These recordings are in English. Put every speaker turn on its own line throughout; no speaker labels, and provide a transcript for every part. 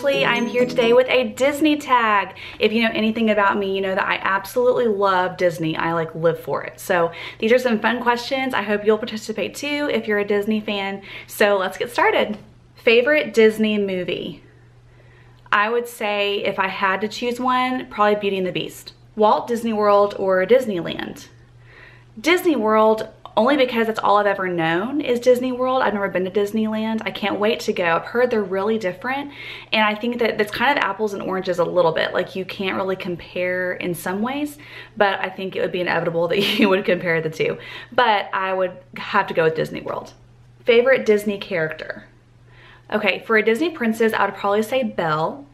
Ashley. I'm here today with a Disney tag. If you know anything about me, you know that I absolutely love Disney. I like live for it. So these are some fun questions. I hope you'll participate too if you're a Disney fan. So let's get started. Favorite Disney movie? I would say if I had to choose one, probably Beauty and the Beast. Walt Disney World or Disneyland? Disney World, only because that's all I've ever known is Disney World. I've never been to Disneyland. I can't wait to go. I've heard they're really different, and I think that that's kind of apples and oranges a little bit. Like, you can't really compare in some ways, but I think it would be inevitable that you would compare the two. But I would have to go with Disney World. Favorite Disney character? Okay, for a Disney princess, I would probably say Belle,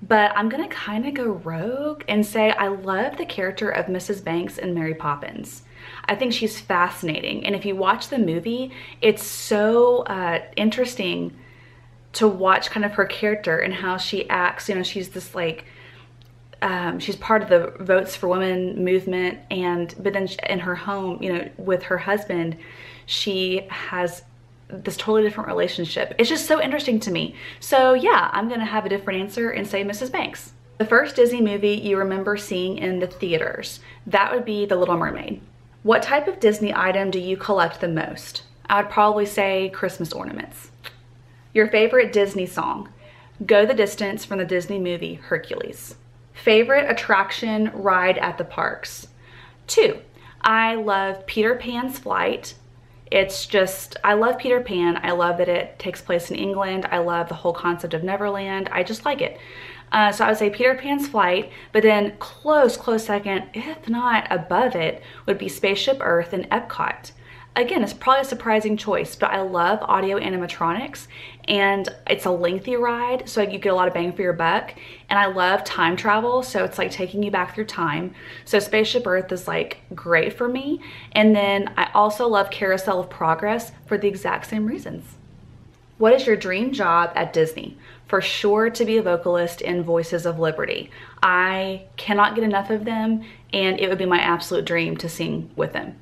but I'm gonna kind of go rogue and say I love the character of Mrs. Banks in Mary Poppins. I think she's fascinating, and if you watch the movie, it's so interesting to watch kind of her character and how she acts. You know, she's this like, she's part of the Votes for Women movement, but then in her home, you know, with her husband, she has this totally different relationship. It's just so interesting to me. So yeah, I'm gonna have a different answer and say Mrs. Banks. The first Disney movie you remember seeing in the theaters, that would be The Little Mermaid. What type of Disney item do you collect the most? I would probably say Christmas ornaments. Your favorite Disney song? Go the Distance from the Disney movie Hercules. Favorite attraction ride at the parks? 2. I love Peter Pan's Flight. It's just, I love Peter Pan. I love that it takes place in England. I love the whole concept of Neverland. I just like it. So I would say Peter Pan's Flight, but then close second, if not above it, would be Spaceship Earth and Epcot. Again, it's probably a surprising choice, but I love audio animatronics, and it's a lengthy ride, so you get a lot of bang for your buck. And I love time travel, so it's like taking you back through time. So Spaceship Earth is like great for me. And then I also love Carousel of Progress for the exact same reasons. What is your dream job at Disney? For sure to be a vocalist in Voices of Liberty. I cannot get enough of them, and it would be my absolute dream to sing with them.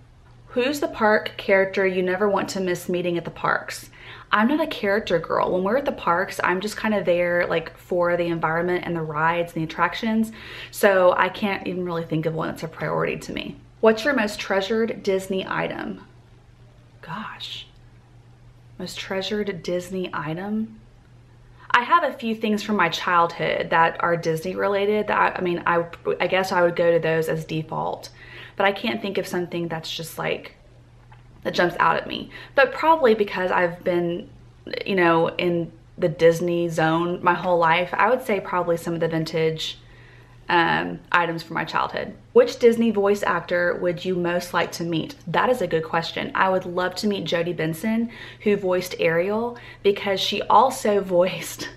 Who's the park character you never want to miss meeting at the parks? I'm not a character girl. When we're at the parks, I'm just kind of there like for the environment and the rides and the attractions. So I can't even really think of one that's a priority to me. What's your most treasured Disney item? Gosh, most treasured Disney item? I have a few things from my childhood that are Disney related that I guess I would go to those as default, but I can't think of something that's just like, that jumps out at me. But probably because I've been, you know, in the Disney zone my whole life, I would say probably some of the vintage items from my childhood. Which Disney voice actor would you most like to meet? That is a good question. I would love to meet Jodie Benson, who voiced Ariel, because she also voiced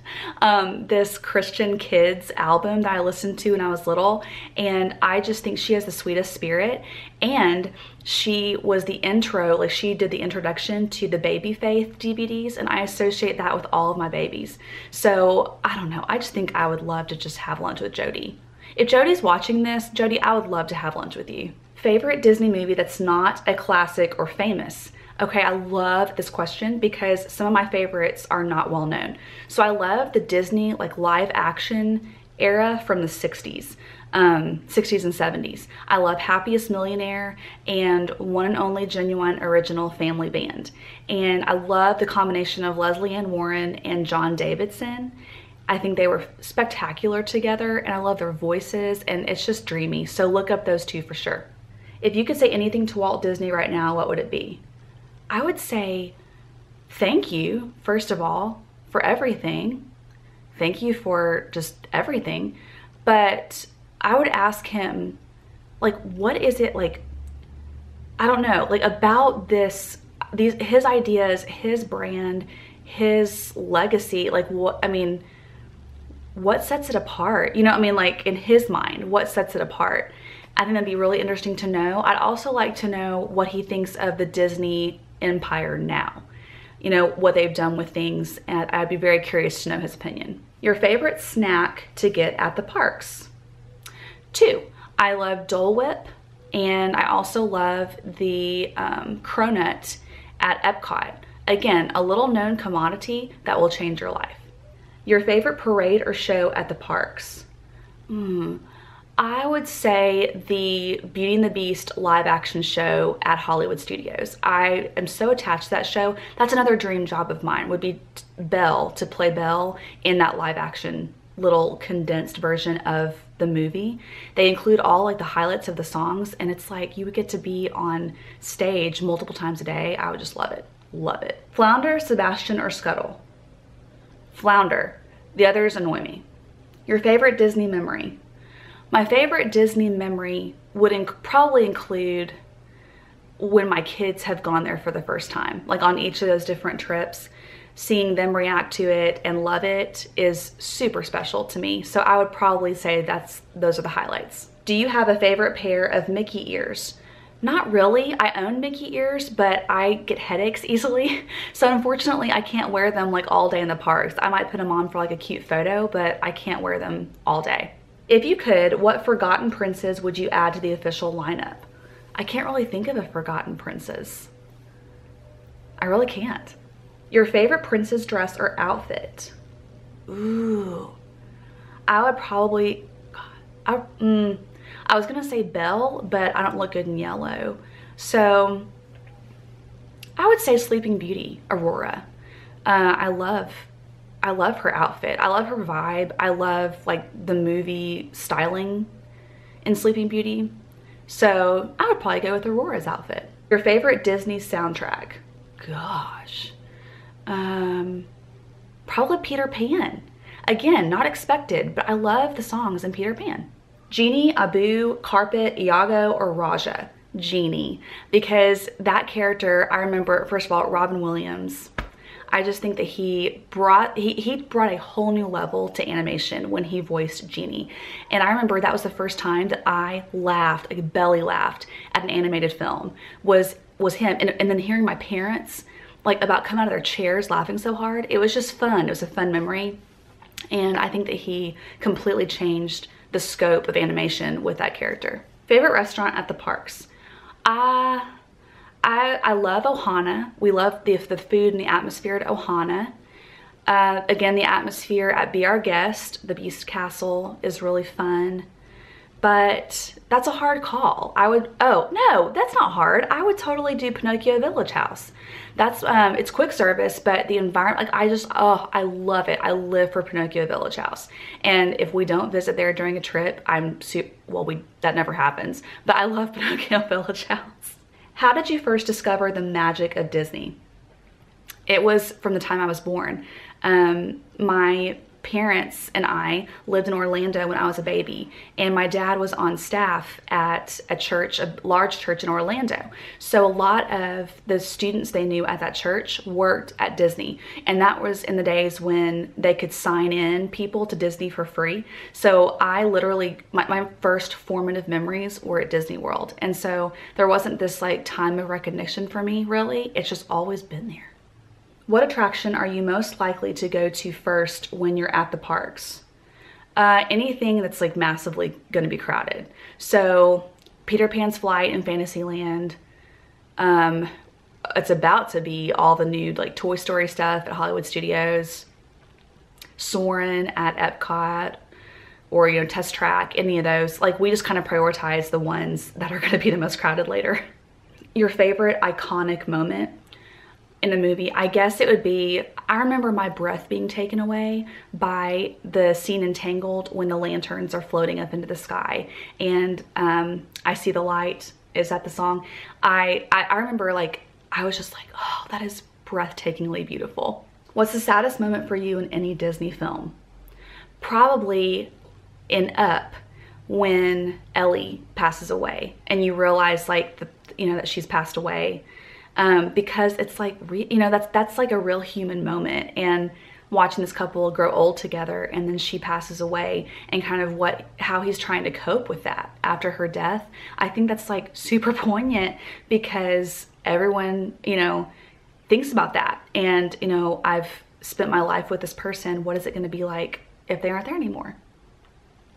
this Christian Kids album that I listened to when I was little, and I just think she has the sweetest spirit. And she was the intro, like she did the introduction to the Baby Faith DVDs, and I associate that with all of my babies. So I don't know, I just think I would love to just have lunch with Jodie. If Jodie's watching this, Jodie, I would love to have lunch with you. Favorite Disney movie that's not a classic or famous? Okay, I love this question because some of my favorites are not well known. So I love the Disney like live action era from the 60s. 60s and 70s. I love Happiest Millionaire and One and Only Genuine Original Family Band. And I love the combination of Leslie Ann Warren and John Davidson. I think they were spectacular together, and I love their voices, and it's just dreamy. So look up those two for sure. If you could say anything to Walt Disney right now, what would it be? I would say thank you, first of all, for everything. Thank you for just everything. But I would ask him, like, what is it, like, I don't know, like about his ideas, his brand, his legacy, like what sets it apart? You know what I mean? Like, in his mind, what sets it apart? I think that'd be really interesting to know. I'd also like to know what he thinks of the Disney empire now. You know, what they've done with things, and I'd be very curious to know his opinion. Your favorite snack to get at the parks? 2, I love Dole Whip, and I also love the cronut at Epcot. Again, a little known commodity that will change your life. Your favorite parade or show at the parks? I would say the Beauty and the Beast live action show at Hollywood Studios. I am so attached to that show. That's another dream job of mine, would be Belle, to play Belle in that live action little condensed version of the movie. They include all like the highlights of the songs, and it's like you would get to be on stage multiple times a day. I would just love it. Love it. Flounder, Sebastian, or Scuttle? Flounder. The others annoy me. Your favorite Disney memory? My favorite Disney memory would probably include when my kids have gone there for the first time. Like on each of those different trips, seeing them react to it and love it is super special to me. So I would probably say those are the highlights. Do you have a favorite pair of Mickey ears? Not really. I own Mickey ears, but I get headaches easily. So unfortunately, I can't wear them like all day in the parks. I might put them on for like a cute photo, but I can't wear them all day. If you could, what forgotten princes would you add to the official lineup? I can't really think of a forgotten princess. I really can't. Your favorite princess dress or outfit? Ooh, I would probably, God, I was gonna say Belle, but I don't look good in yellow. So I would say Sleeping Beauty, Aurora. I love her outfit. I love her vibe. I love like the movie styling in Sleeping Beauty. So I would probably go with Aurora's outfit. Your favorite Disney soundtrack? Gosh, probably Peter Pan. Again, not expected, but I love the songs in Peter Pan. Genie, Abu, Carpet, Iago, or Raja? Genie, because that character, I remember, first of all, Robin Williams. I just think that he brought a whole new level to animation when he voiced Genie. And I remember that was the first time that I laughed, like belly laughed at an animated film, was him. And then hearing my parents like about come out of their chairs laughing so hard, it was just fun. It was a fun memory. And I think that he completely changed the scope of animation with that character. Favorite restaurant at the parks? I love Ohana. We love the food and the atmosphere at Ohana. Again, the atmosphere at Be Our Guest, the Beast Castle, is really fun. But that's a hard call. Oh no, that's not hard. I would totally do Pinocchio Village House. That's, it's quick service, but the environment, like I love it. I live for Pinocchio Village House. And if we don't visit there during a trip, that never happens, but I love Pinocchio Village House. How did you first discover the magic of Disney? It was from the time I was born. My parents and I lived in Orlando when I was a baby, and my dad was on staff at a large church in Orlando. So a lot of the students they knew at that church worked at Disney, and that was in the days when they could sign in people to Disney for free. So I literally, my first formative memories were at Disney World, and so there wasn't this like time of recognition for me, really. It's just always been there. What attraction are you most likely to go to first when you're at the parks? Anything that's like massively gonna be crowded. So Peter Pan's Flight in Fantasyland. It's about to be all the new like Toy Story stuff at Hollywood Studios. Soarin' at Epcot, or Test Track, any of those. Like we just kind of prioritize the ones that are gonna be the most crowded later. Your favorite iconic moment in a movie? I guess it would be, I remember my breath being taken away by the scene in Tangled when the lanterns are floating up into the sky and I See the Light. Is that the song? I remember like, I was just like, oh, that is breathtakingly beautiful. What's the saddest moment for you in any Disney film? Probably in Up, when Ellie passes away and you realize like that she's passed away. Because it's like, that's like a real human moment, and watching this couple grow old together and then she passes away and kind of how he's trying to cope with that after her death. I think that's like super poignant because everyone, thinks about that. And, I've spent my life with this person. What is it going to be like if they aren't there anymore?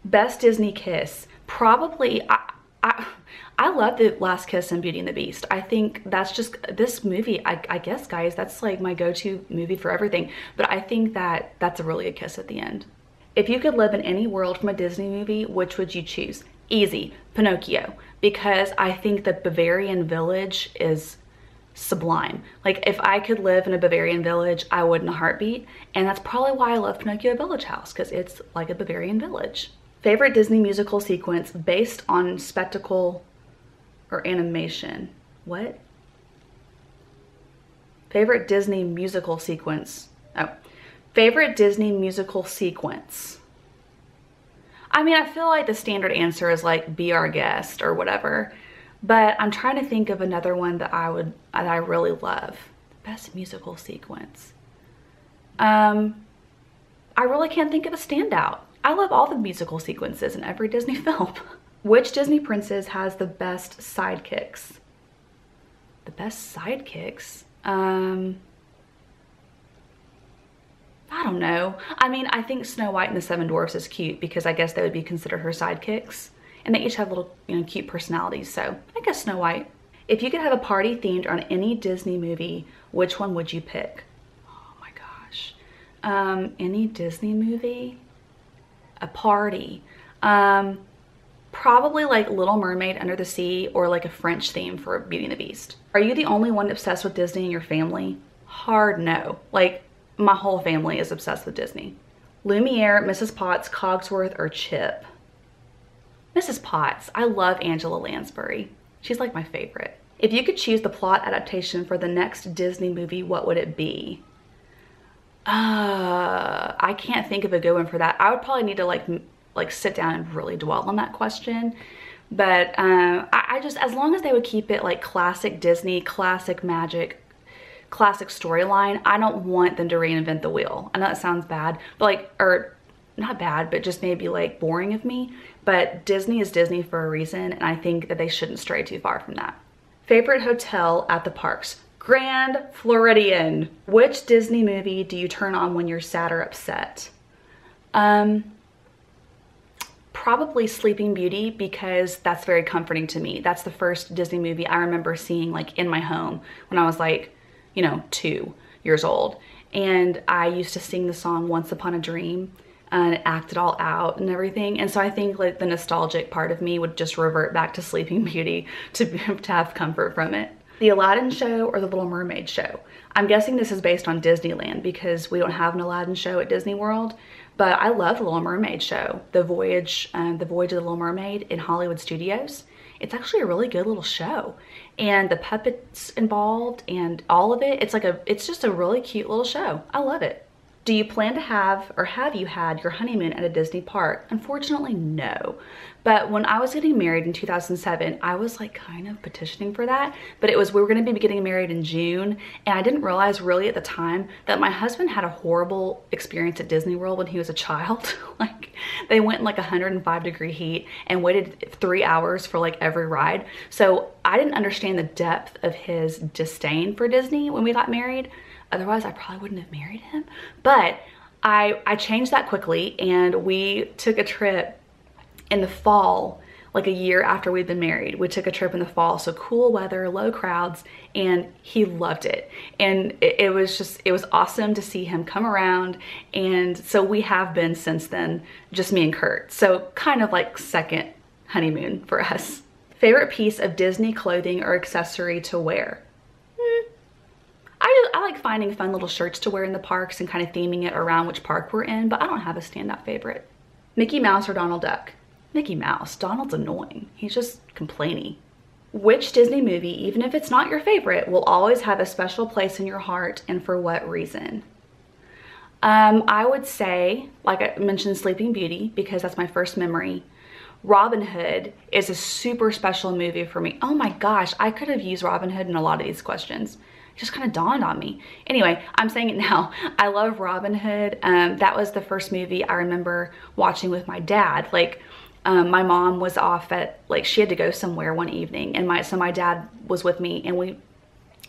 Best Disney kiss? Probably, I love The Last Kiss and Beauty and the Beast. I think that's just, this movie, I guess, guys, that's like my go-to movie for everything. But I think that that's a really good kiss at the end. If you could live in any world from a Disney movie, which would you choose? Easy, Pinocchio, because I think the Bavarian village is sublime. Like, if I could live in a Bavarian village, I would in a heartbeat. And that's probably why I love Pinocchio Village House, because it's like a Bavarian village. Favorite Disney musical sequence based on spectacle or animation? What? Favorite Disney musical sequence. Oh, favorite Disney musical sequence. I mean, I feel like the standard answer is like Be Our Guest or whatever, but I'm trying to think of another one that I really love. Best musical sequence. I really can't think of a standout. I love all the musical sequences in every Disney film. Which Disney princess has the best sidekicks? The best sidekicks? I don't know. I mean, I think Snow White and the Seven Dwarfs is cute because I guess they would be considered her sidekicks. And they each have little, you know, cute personalities. So I guess Snow White. If you could have a party themed on any Disney movie, which one would you pick? Oh my gosh. Any Disney movie? A party. Probably like Little Mermaid Under the Sea, or like a French theme for Beauty and the Beast. Are you the only one obsessed with Disney in your family? Hard no. Like, my whole family is obsessed with Disney. Lumiere, Mrs. Potts, Cogsworth, or Chip? Mrs. Potts. I love Angela Lansbury. She's like my favorite. If you could choose the plot adaptation for the next Disney movie, what would it be? I can't think of a good one for that. I would probably need to like sit down and really dwell on that question. But I just, as long as they would keep it like classic Disney, classic magic, classic storyline, I don't want them to reinvent the wheel. I know that sounds bad, but like, or not bad, but just maybe like boring of me. But Disney is Disney for a reason, and I think that they shouldn't stray too far from that. Favorite hotel at the parks? Grand Floridian. Which Disney movie do you turn on when you're sad or upset? Probably Sleeping Beauty, because that's very comforting to me. That's the first Disney movie I remember seeing like in my home when I was like, you know, 2 years old. And I used to sing the song Once Upon a Dream and act it all out and everything. And so I think like the nostalgic part of me would just revert back to Sleeping Beauty to have comfort from it. The Aladdin show or the Little Mermaid show? I'm guessing this is based on Disneyland because we don't have an Aladdin show at Disney World, but I love the Little Mermaid show. The Voyage of the Little Mermaid in Hollywood Studios. It's actually a really good little show. And the puppets involved and all of it, it's just a really cute little show. I love it. Do you plan to have, or have you had your honeymoon at a Disney park? Unfortunately, no. But when I was getting married in 2007, I was like kind of petitioning for that. But we were gonna be getting married in June, and I didn't realize really at the time that my husband had a horrible experience at Disney World when he was a child. Like, they went in like 105-degree heat and waited 3 hours for like every ride. So I didn't understand the depth of his disdain for Disney when we got married. Otherwise, I probably wouldn't have married him. But I changed that quickly, and we took a trip in the fall, like a year after we'd been married. We took a trip in the fall, so cool weather, low crowds, and he loved it. And it was awesome to see him come around. And so we have been since then, just me and Kurt. So kind of like second honeymoon for us. Favorite piece of Disney clothing or accessory to wear? I like finding fun little shirts to wear in the parks and kind of theming it around which park we're in, but I don't have a standout favorite. Mickey Mouse or Donald Duck? Mickey Mouse. Donald's annoying. He's just complainy. Which Disney movie, even if it's not your favorite, will always have a special place in your heart, and for what reason? I would say, like I mentioned, Sleeping Beauty, because that's my first memory. Robin Hood is a super special movie for me. Oh my gosh, I could have used Robin Hood in a lot of these questions. It just kind of dawned on me. Anyway, I'm saying it now. I love Robin Hood. That was the first movie I remember watching with my dad. Like, my mom was off at, like, she had to go somewhere one evening, and so my dad was with me, and we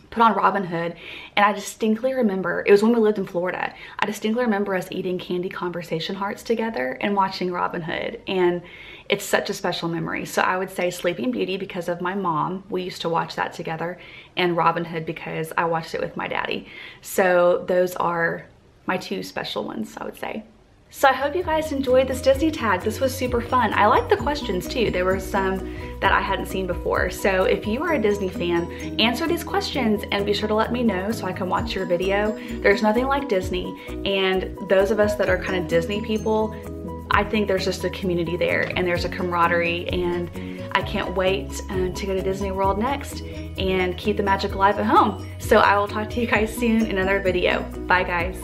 put on Robin Hood, and I distinctly remember, it was when we lived in Florida, I distinctly remember us eating candy conversation hearts together and watching Robin Hood, and it's such a special memory. So I would say Sleeping Beauty because of my mom. We used to watch that together, and Robin Hood because I watched it with my daddy. So those are my two special ones, I would say. So I hope you guys enjoyed this Disney tag. This was super fun. I liked the questions too. There were some that I hadn't seen before. So if you are a Disney fan, answer these questions and be sure to let me know so I can watch your video. There's nothing like Disney, and those of us that are kind of Disney people, I think there's just a community there and there's a camaraderie, and I can't wait to go to Disney World next and keep the magic alive at home. So I will talk to you guys soon in another video. Bye guys.